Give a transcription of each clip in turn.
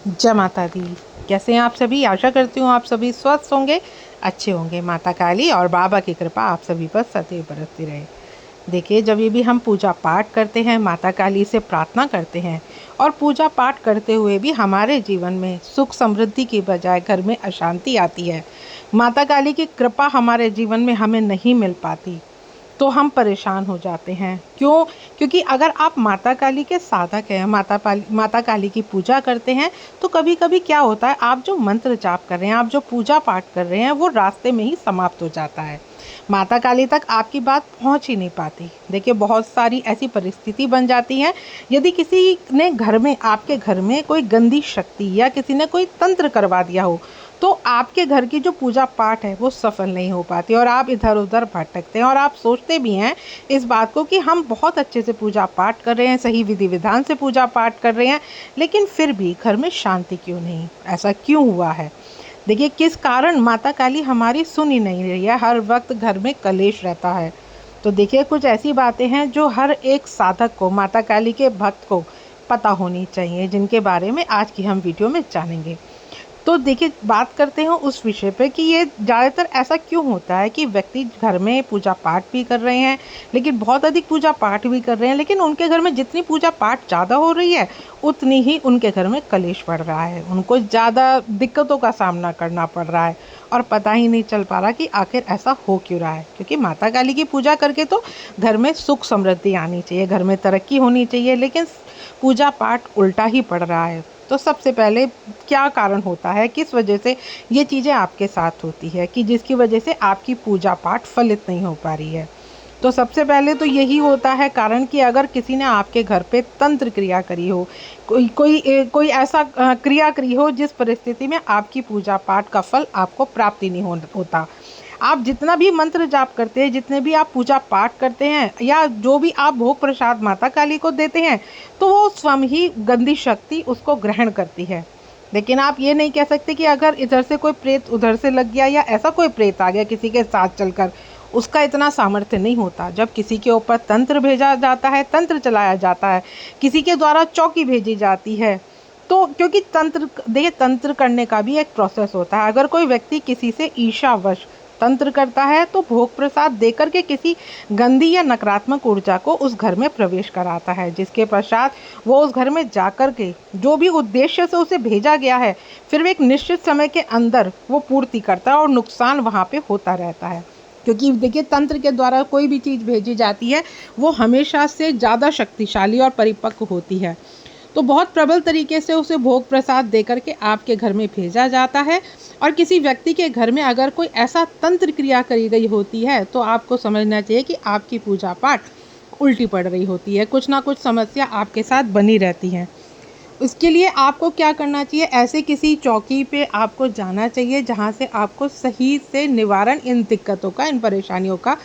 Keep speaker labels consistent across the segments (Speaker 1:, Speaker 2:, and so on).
Speaker 1: जय माता दी। कैसे हैं आप सभी? आशा करती हूँ आप सभी स्वस्थ होंगे, अच्छे होंगे। माता काली और बाबा की कृपा आप सभी पर सदैव बरसती रहे। देखिए, जब भी हम पूजा पाठ करते हैं, माता काली से प्रार्थना करते हैं और पूजा पाठ करते हुए भी हमारे जीवन में सुख समृद्धि की बजाय घर में अशांति आती है, माता काली की कृपा हमारे जीवन में हमें नहीं मिल पाती, तो हम परेशान हो जाते हैं। क्यों? क्योंकि अगर आप माता काली के साधक हैं, माता काली की पूजा करते हैं, तो कभी कभी क्या होता है, आप जो मंत्र जाप कर रहे हैं, आप जो पूजा पाठ कर रहे हैं, वो रास्ते में ही समाप्त हो जाता है। माता काली तक आपकी बात पहुंच ही नहीं पाती। देखिए, बहुत सारी ऐसी परिस्थिति बन जाती है, यदि किसी ने घर में, आपके घर में कोई गंदी शक्ति या किसी ने कोई तंत्र करवा दिया हो, तो आपके घर की जो पूजा पाठ है वो सफल नहीं हो पाती और आप इधर उधर भटकते हैं और आप सोचते भी हैं इस बात को कि हम बहुत अच्छे से पूजा पाठ कर रहे हैं, सही विधि विधान से पूजा पाठ कर रहे हैं, लेकिन फिर भी घर में शांति क्यों नहीं? ऐसा क्यों हुआ है? देखिए, किस कारण माता काली हमारी सुन ही नहीं रही है, हर वक्त घर में कलेश रहता है। तो देखिए, कुछ ऐसी बातें हैं जो हर एक साधक को, माता काली के भक्त को पता होनी चाहिए, जिनके बारे में आज की हम वीडियो में जानेंगे। तो देखिए, बात करते हैं उस विषय पे कि ये ज़्यादातर ऐसा क्यों होता है कि व्यक्ति घर में पूजा पाठ भी कर रहे हैं, लेकिन बहुत अधिक पूजा पाठ भी कर रहे हैं, लेकिन उनके घर में जितनी पूजा पाठ ज़्यादा हो रही है, उतनी ही उनके घर में कलेश बढ़ रहा है, उनको ज़्यादा दिक्कतों का सामना करना पड़ रहा है और पता ही नहीं चल पा रहा कि आखिर ऐसा हो क्यों रहा है। क्योंकि माता काली की पूजा करके तो घर में सुख समृद्धि आनी चाहिए, घर में तरक्की होनी चाहिए, लेकिन पूजा पाठ उल्टा ही पड़ रहा है। तो सबसे पहले क्या कारण होता है, किस वजह से ये चीज़ें आपके साथ होती है कि जिसकी वजह से आपकी पूजा पाठ फलित नहीं हो पा रही है? तो सबसे पहले तो यही होता है कारण कि अगर किसी ने आपके घर पे तंत्र क्रिया करी हो, कोई ऐसा क्रिया करी हो जिस परिस्थिति में आपकी पूजा पाठ का फल आपको प्राप्ति नहीं होता। आप जितना भी मंत्र जाप करते हैं, जितने भी आप पूजा पाठ करते हैं या जो भी आप भोग प्रसाद माता काली को देते हैं, तो वो स्वयं ही गंदी शक्ति उसको ग्रहण करती है। लेकिन आप ये नहीं कह सकते कि अगर इधर से कोई प्रेत उधर से लग गया या ऐसा कोई प्रेत आ गया किसी के साथ चलकर, उसका इतना सामर्थ्य नहीं होता। जब किसी के ऊपर तंत्र भेजा जाता है, तंत्र चलाया जाता है, किसी के द्वारा चौकी भेजी जाती है, तो क्योंकि तंत्र, देखिए, तंत्र करने का भी एक प्रोसेस होता है। अगर कोई व्यक्ति किसी से ईर्ष्यावश तंत्र करता है, तो भोग प्रसाद देकर के किसी गंदी या नकारात्मक ऊर्जा को उस घर में प्रवेश कराता है, जिसके पश्चात वो उस घर में जाकर के जो भी उद्देश्य से उसे भेजा गया है, फिर एक निश्चित समय के अंदर वो पूर्ति करता है और नुकसान वहाँ पे होता रहता है। क्योंकि देखिए, तंत्र के द्वारा कोई भी चीज़ भेजी जाती है, वो हमेशा से ज़्यादा शक्तिशाली और परिपक्व होती है। तो बहुत प्रबल तरीके से उसे भोग प्रसाद देकर के आपके घर में भेजा जाता है। और किसी व्यक्ति के घर में अगर कोई ऐसा तंत्र क्रिया करी गई होती है, तो आपको समझना चाहिए कि आपकी पूजा पाठ उल्टी पड़ रही होती है, कुछ ना कुछ समस्या आपके साथ बनी रहती है। उसके लिए आपको क्या करना चाहिए, ऐसे किसी चौकी पे आपको जाना चाहिए जहाँ से आपको सही से निवारण, इन दिक्कतों का, इन परेशानियों का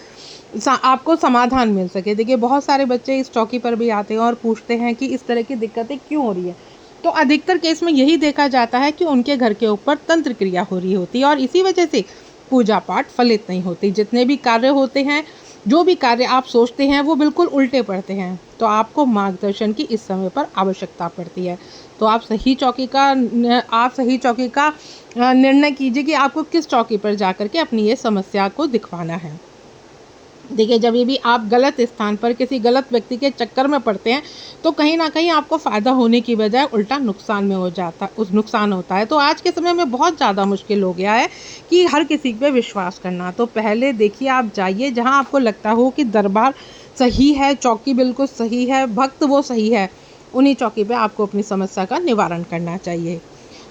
Speaker 1: आपको समाधान मिल सके। देखिए, बहुत सारे बच्चे इस चौकी पर भी आते हैं और पूछते हैं कि इस तरह की दिक्कतें क्यों हो रही है। तो अधिकतर केस में यही देखा जाता है कि उनके घर के ऊपर तंत्र क्रिया हो रही होती है और इसी वजह से पूजा पाठ फलित नहीं होती। जितने भी कार्य होते हैं, जो भी कार्य आप सोचते हैं, वो बिल्कुल उल्टे पड़ते हैं। तो आपको मार्गदर्शन की इस समय पर आवश्यकता पड़ती है। तो आप सही चौकी का निर्णय कीजिए कि आपको किस चौकी पर जाकर के अपनी ये समस्या को दिखवाना है। देखिए, जब ये भी आप गलत स्थान पर किसी गलत व्यक्ति के चक्कर में पड़ते हैं, तो कहीं ना कहीं आपको फ़ायदा होने की बजाय उल्टा नुकसान होता है। तो आज के समय में बहुत ज़्यादा मुश्किल हो गया है कि हर किसी पे विश्वास करना। तो पहले देखिए, आप जाइए जहां आपको लगता हो कि दरबार सही है, चौकी बिल्कुल सही है, भक्त वो सही है, उन्हीं चौकी पे आपको अपनी समस्या का निवारण करना चाहिए।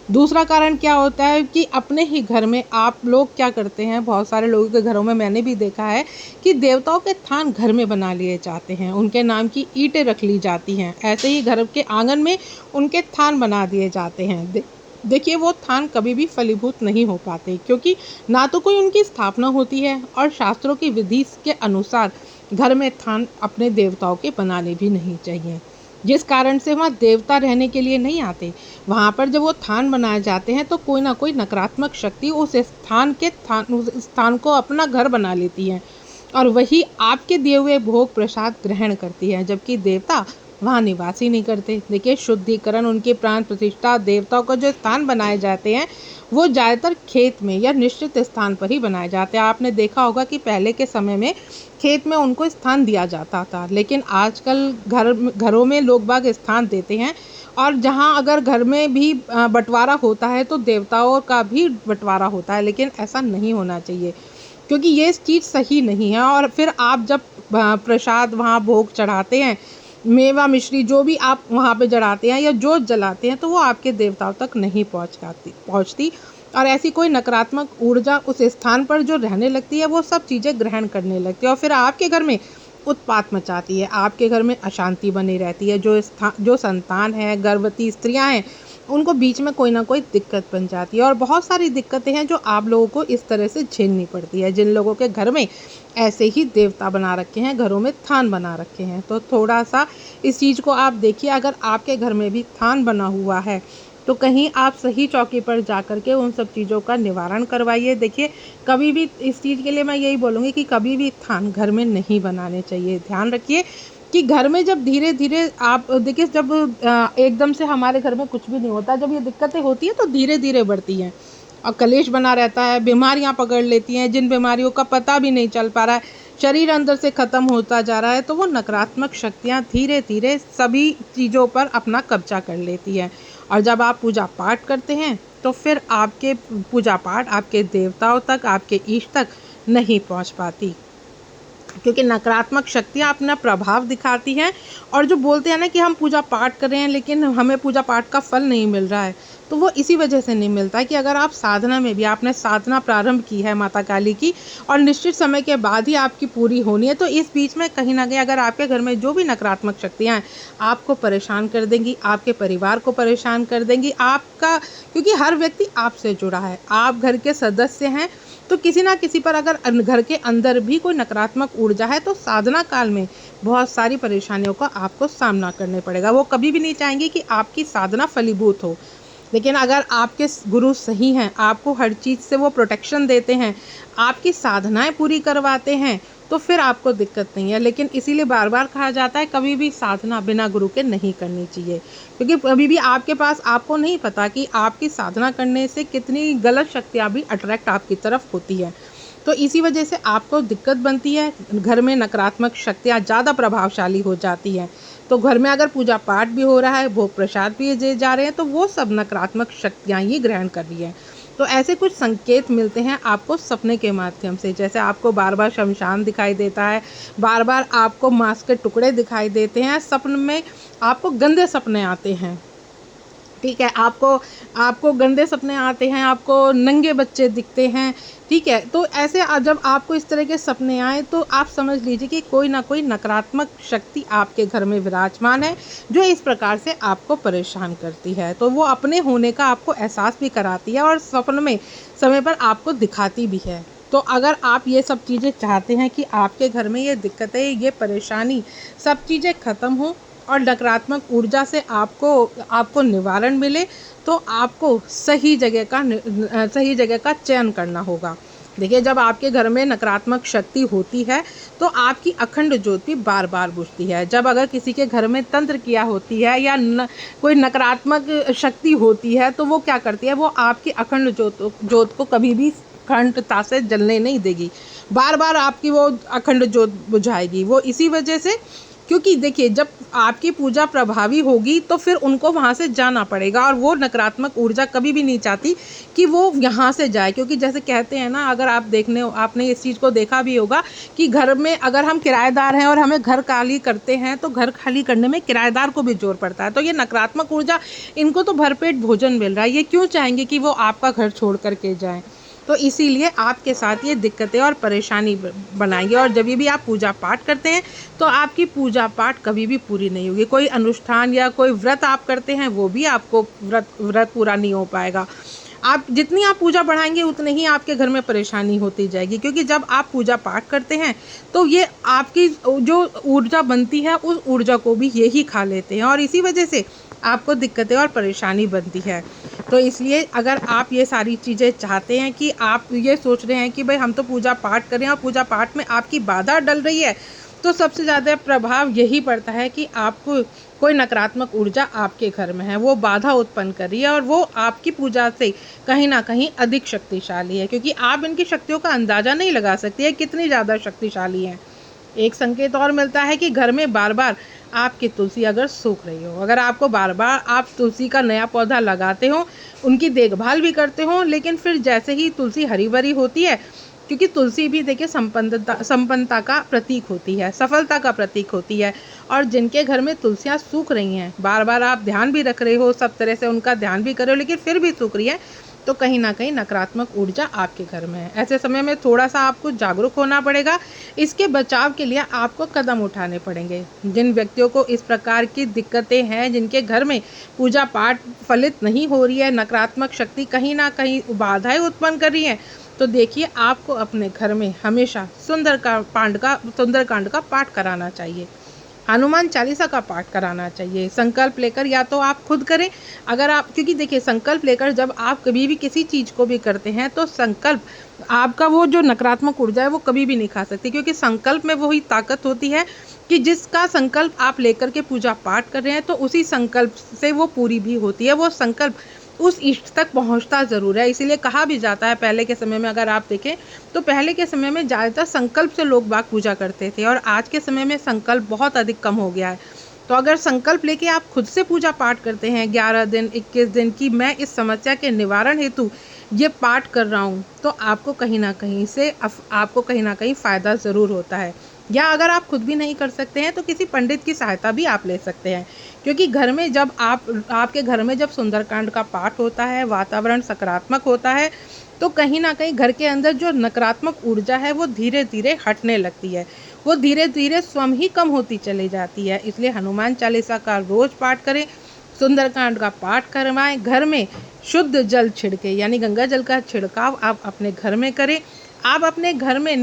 Speaker 1: दूसरा कारण क्या होता है कि अपने ही घर में आप लोग क्या करते हैं, बहुत सारे लोगों के घरों में मैंने भी देखा है कि देवताओं के थान घर में बना लिए जाते हैं, उनके नाम की ईंटें रख ली जाती हैं, ऐसे ही घर के आंगन में उनके थान बना दिए जाते हैं। देखिए, वो थान कभी भी फलीभूत नहीं हो पाते, क्योंकि ना तो कोई उनकी स्थापना होती है और शास्त्रों की विधि के अनुसार घर में थान अपने देवताओं के बनाने भी नहीं चाहिए, जिस कारण से वहाँ देवता रहने के लिए नहीं आते। वहाँ पर जब वो थान बनाए जाते हैं, तो कोई ना कोई नकारात्मक शक्ति उस स्थान को अपना घर बना लेती है और वही आपके दिए हुए भोग प्रसाद ग्रहण करती है, जबकि देवता वहाँ निवास ही नहीं करते। देखिए शुद्धिकरण, उनकी प्राण प्रतिष्ठा, देवताओं का जो स्थान बनाए जाते हैं वो ज़्यादातर खेत में या निश्चित स्थान पर ही बनाए जाते हैं। आपने देखा होगा कि पहले के समय में खेत में उनको स्थान दिया जाता था, लेकिन आजकल घरों में लोग बाग स्थान देते हैं। और जहाँ अगर घर में भी बंटवारा होता है तो देवताओं का भी बंटवारा होता है, लेकिन ऐसा नहीं होना चाहिए क्योंकि ये चीज़ सही नहीं है। और फिर आप जब प्रसाद वहाँ भोग चढ़ाते हैं, मेवा मिश्री जो भी आप वहाँ पे चढ़ाते हैं या जोत जलाते हैं, तो वो आपके देवताओं तक नहीं पहुँचती। और ऐसी कोई नकारात्मक ऊर्जा उस स्थान पर जो रहने लगती है वो सब चीज़ें ग्रहण करने लगती है और फिर आपके घर में उत्पात मचाती है। आपके घर में अशांति बनी रहती है। जो संतान है, गर्भवती स्त्रियां हैं, उनको बीच में कोई ना कोई दिक्कत बन जाती है। और बहुत सारी दिक्कतें हैं जो आप लोगों को इस तरह से झेलनी पड़ती है। जिन लोगों के घर में ऐसे ही देवता बना रखे हैं, घरों में थान बना रखे हैं, तो थोड़ा सा इस चीज़ को आप देखिए। अगर आपके घर में भी थान बना हुआ है तो कहीं आप सही चौकी पर जा कर के उन सब चीज़ों का निवारण करवाइए। देखिए कभी भी इस चीज़ के लिए मैं यही बोलूँगी कि कभी भी थान घर में नहीं बनाने चाहिए। ध्यान रखिए कि घर में जब धीरे धीरे आप देखिए, जब एकदम से हमारे घर में कुछ भी नहीं होता, जब ये दिक्कतें होती हैं तो धीरे धीरे बढ़ती हैं और कलेश बना रहता है, बीमारियां पकड़ लेती हैं, जिन बीमारियों का पता भी नहीं चल पा रहा है, शरीर अंदर से ख़त्म होता जा रहा है, तो वो नकारात्मक शक्तियां धीरे धीरे सभी चीज़ों पर अपना कब्जा कर लेती है। और जब आप पूजा पाठ करते हैं तो फिर आपके पूजा पाठ आपके देवताओं तक, आपके इष्ट तक नहीं पहुंच पाती, क्योंकि नकारात्मक शक्तियाँ अपना प्रभाव दिखाती हैं। और जो बोलते हैं ना कि हम पूजा पाठ कर रहे हैं लेकिन हमें पूजा पाठ का फल नहीं मिल रहा है, तो वो इसी वजह से नहीं मिलता है कि अगर आप साधना में भी, आपने साधना प्रारंभ की है माता काली की और निश्चित समय के बाद ही आपकी पूरी होनी है, तो इस बीच में कहीं ना कहीं अगर आपके घर में जो भी नकारात्मक शक्तियाँ हैं आपको परेशान कर देंगी, आपके परिवार को परेशान कर देंगी, आपका, क्योंकि हर व्यक्ति आपसे जुड़ा है, आप घर के सदस्य हैं, तो किसी ना किसी पर अगर घर के अंदर भी कोई नकारात्मक ऊर्जा है तो साधना काल में बहुत सारी परेशानियों का आपको सामना करने पड़ेगा। वो कभी भी नहीं चाहेंगे कि आपकी साधना फलीभूत हो। लेकिन अगर आपके गुरु सही हैं, आपको हर चीज़ से वो प्रोटेक्शन देते हैं, आपकी साधनाएं पूरी करवाते हैं, तो फिर आपको दिक्कत नहीं है। लेकिन इसीलिए बार बार कहा जाता है कभी भी साधना बिना गुरु के नहीं करनी चाहिए, क्योंकि कभी भी आपके पास, आपको नहीं पता कि आपकी साधना करने से कितनी गलत शक्तियाँ भी अट्रैक्ट आपकी तरफ होती है। तो इसी वजह से आपको दिक्कत बनती है, घर में नकारात्मक शक्तियाँ ज़्यादा प्रभावशाली हो जाती हैं। तो घर में अगर पूजा पाठ भी हो रहा है, भोग प्रसाद भी दिए जा रहे हैं, तो वो सब नकारात्मक शक्तियाँ ही ग्रहण कर रही हैं। तो ऐसे कुछ संकेत मिलते हैं आपको सपने के माध्यम से, जैसे आपको बार बार शमशान दिखाई देता है, बार बार आपको मांस के टुकड़े दिखाई देते हैं, सपने में आपको गंदे सपने आते हैं, ठीक है, आपको गंदे सपने आते हैं, आपको नंगे बच्चे दिखते हैं, ठीक है। तो ऐसे जब आपको इस तरह के सपने आए तो आप समझ लीजिए कि कोई ना कोई नकारात्मक शक्ति आपके घर में विराजमान है जो इस प्रकार से आपको परेशान करती है। तो वो अपने होने का आपको एहसास भी कराती है और सपने में समय पर आपको दिखाती भी है। तो अगर आप ये सब चीज़ें चाहते हैं कि आपके घर में ये दिक्कतें, ये परेशानी, सब चीज़ें ख़त्म हों और नकारात्मक ऊर्जा से आपको निवारण मिले, तो आपको सही जगह का चयन करना होगा। देखिए, जब आपके घर में नकारात्मक शक्ति होती है तो आपकी अखंड ज्योत भी बार बार बुझती है। जब अगर किसी के घर में तंत्र क्रिया होती है या कोई नकारात्मक शक्ति होती है तो वो क्या करती है, वो आपकी अखंड ज्योत को कभी भी अखंडता से जलने नहीं देगी, बार बार आपकी वो अखंड ज्योत बुझाएगी। वो इसी वजह से, क्योंकि देखिए जब आपकी पूजा प्रभावी होगी तो फिर उनको वहाँ से जाना पड़ेगा और वो नकारात्मक ऊर्जा कभी भी नहीं चाहती कि वो यहाँ से जाए। क्योंकि जैसे कहते हैं ना, अगर आपने इस चीज़ को देखा भी होगा कि घर में अगर हम किराएदार हैं और हमें घर खाली करते हैं तो घर खाली करने में किराएदार को भी जोर पड़ता है। तो ये नकारात्मक ऊर्जा, इनको तो भरपेट भोजन मिल रहा है, ये क्यों चाहेंगे कि वो आपका घर छोड़ करके जाएँ। तो इसीलिए आपके साथ ये दिक्कतें और परेशानी बनाएंगे। और जब भी आप पूजा पाठ करते हैं तो आपकी पूजा पाठ कभी भी पूरी नहीं होगी। कोई अनुष्ठान या कोई व्रत आप करते हैं वो भी आपको व्रत पूरा नहीं हो पाएगा। आप जितनी आप पूजा बढ़ाएंगे उतनी ही आपके घर में परेशानी होती जाएगी, क्योंकि जब आप पूजा पाठ करते हैं तो ये आपकी जो ऊर्जा बनती है उस ऊर्जा को भी यही खा लेते हैं और इसी वजह से आपको दिक्कतें और परेशानी बनती है। तो इसलिए अगर आप ये सारी चीज़ें चाहते हैं कि आप ये सोच रहे हैं कि भाई हम तो पूजा पाठ कर रहे हैं और पूजा पाठ में आपकी बाधा डल रही है, तो सबसे ज़्यादा प्रभाव यही पड़ता है कि आपको कोई नकारात्मक ऊर्जा आपके घर में है, वो बाधा उत्पन्न कर रही है और वो आपकी पूजा से कहीं ना कहीं अधिक शक्तिशाली है, क्योंकि आप इनकी शक्तियों का अंदाज़ा नहीं लगा सकते हैं कितनी ज़्यादा शक्तिशाली हैं। एक संकेत और मिलता है कि घर में बार बार आपकी तुलसी अगर सूख रही हो, अगर आपको बार बार आप तुलसी का नया पौधा लगाते हो, उनकी देखभाल भी करते हो, लेकिन फिर जैसे ही तुलसी हरी भरी होती है, क्योंकि तुलसी भी देखिए संपन्नता का प्रतीक होती है, सफलता का प्रतीक होती है, और जिनके घर में तुलसियाँ सूख रही हैं, बार बार आप ध्यान भी रख रहे हो, सब तरह से उनका ध्यान भी कर रहे हो, लेकिन फिर भी सूख रही है, तो कहीं ना कहीं नकारात्मक ऊर्जा आपके घर में है। ऐसे समय में थोड़ा सा आपको जागरूक होना पड़ेगा। इसके बचाव के लिए आपको कदम उठाने पड़ेंगे। जिन व्यक्तियों को इस प्रकार की दिक्कतें हैं, जिनके घर में पूजा पाठ फलित नहीं हो रही है, नकारात्मक शक्ति कहीं ना कहीं बाधाएं उत्पन्न कर रही है, तो देखिए आपको अपने घर में हमेशा सुंदरकांड का पाठ कराना चाहिए, हनुमान चालीसा का पाठ कराना चाहिए। संकल्प लेकर, या तो आप खुद करें, अगर आप, क्योंकि देखिए संकल्प लेकर जब आप कभी भी किसी चीज़ को भी करते हैं, तो संकल्प आपका वो जो नकारात्मक ऊर्जा है वो कभी भी नहीं खा सकती, क्योंकि संकल्प में वही ताकत होती है कि जिसका संकल्प आप लेकर के पूजा पाठ कर रहे हैं, तो उसी संकल्प से वो पूरी भी होती है, वो संकल्प उस इष्ट तक पहुंचता ज़रूर है। इसीलिए कहा भी जाता है, पहले के समय में अगर आप देखें तो पहले के समय में ज़्यादातर संकल्प से लोग बाग पूजा करते थे, और आज के समय में संकल्प बहुत अधिक कम हो गया है। तो अगर संकल्प लेके आप खुद से पूजा पाठ करते हैं 11 दिन 21 दिन की, मैं इस समस्या के निवारण हेतु ये पाठ कर रहा हूँ, तो आपको कहीं ना कहीं फ़ायदा ज़रूर होता है। या अगर आप खुद भी नहीं कर सकते हैं तो किसी पंडित की सहायता भी आप ले सकते हैं, क्योंकि घर में जब आपके घर में जब सुंदरकांड का पाठ होता है, वातावरण सकारात्मक होता है, तो कहीं ना कहीं घर के अंदर जो नकारात्मक ऊर्जा है वो धीरे धीरे हटने लगती है, वो धीरे धीरे स्वयं ही कम होती चली जाती है। इसलिए हनुमान चालीसा का रोज पाठ करें, सुंदरकांड का पाठ करवाएं, घर में शुद्ध जल छिड़के, यानी गंगा जल का छिड़काव आप अपने घर में करें। आप अपने घर में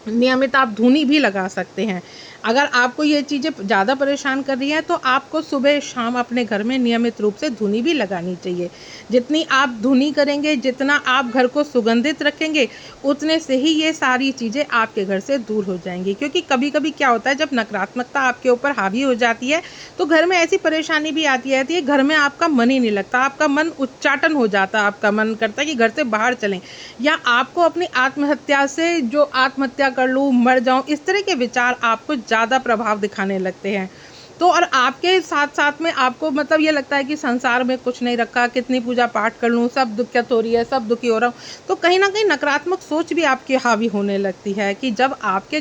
Speaker 1: नियमित आप धूनी भी लगा सकते हैं। अगर आपको ये चीज़ें ज़्यादा परेशान कर रही हैं, तो आपको सुबह शाम अपने घर में नियमित रूप से धूनी भी लगानी चाहिए। जितनी आप धूनी करेंगे, जितना आप घर को सुगंधित रखेंगे, उतने से ही ये सारी चीज़ें आपके घर से दूर हो जाएंगी। क्योंकि कभी कभी क्या होता है, जब नकारात्मकता आपके ऊपर हावी हो जाती है, तो घर में ऐसी परेशानी भी आती रहती है, घर में आपका मन ही नहीं लगता, आपका मन उच्चाटन हो जाता है, आपका मन करता है कि घर से बाहर चलें, या आपको अपनी आत्महत्या से, जो आत्महत्या कर लूँ, मर जाऊँ, इस तरह के विचार आपको ज़्यादा प्रभाव दिखाने लगते हैं। तो और आपके साथ साथ में आपको मतलब ये लगता है कि संसार में कुछ नहीं रखा, कितनी पूजा पाठ कर लूँ, सब दिक्कत हो रही है, सब दुखी हो रहा हूँ। तो कहीं ना कहीं नकारात्मक सोच भी आपकी हावी होने लगती है, कि जब आपके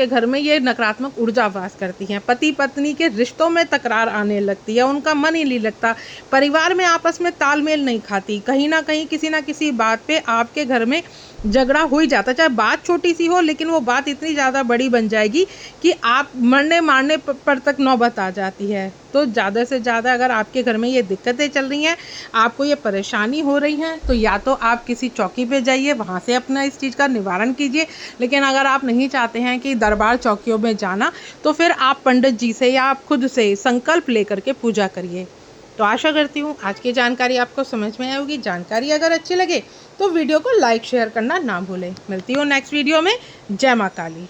Speaker 1: घर में ये नकारात्मक ऊर्जा वास करती है, पति पत्नी के रिश्तों में तकरार आने लगती है, उनका मन ही नहीं लगता, परिवार में आपस में तालमेल नहीं खाती, कहीं ना कहीं किसी ना किसी बात पे आपके घर में झगड़ा हो ही जाता है। चाहे बात छोटी सी हो, लेकिन वो बात इतनी ज़्यादा बड़ी बन जाएगी कि आप मरने मारने पर तक नौबत आ जाती है। तो ज़्यादा से ज़्यादा अगर आपके घर में ये दिक्कतें चल रही हैं, आपको ये परेशानी हो रही है, तो या तो आप किसी चौकी पे जाइए, वहाँ से अपना इस चीज़ का निवारण कीजिए। लेकिन अगर आप नहीं चाहते हैं कि दरबार चौकियों में जाना, तो फिर आप पंडित जी से या आप खुद से संकल्प लेकर के पूजा करिए। तो आशा करती हूँ आज की जानकारी आपको समझ में आई होगी। जानकारी अगर अच्छी लगे तो वीडियो को लाइक शेयर करना ना भूलें। मिलती हूँ नेक्स्ट वीडियो में। जय मां काली।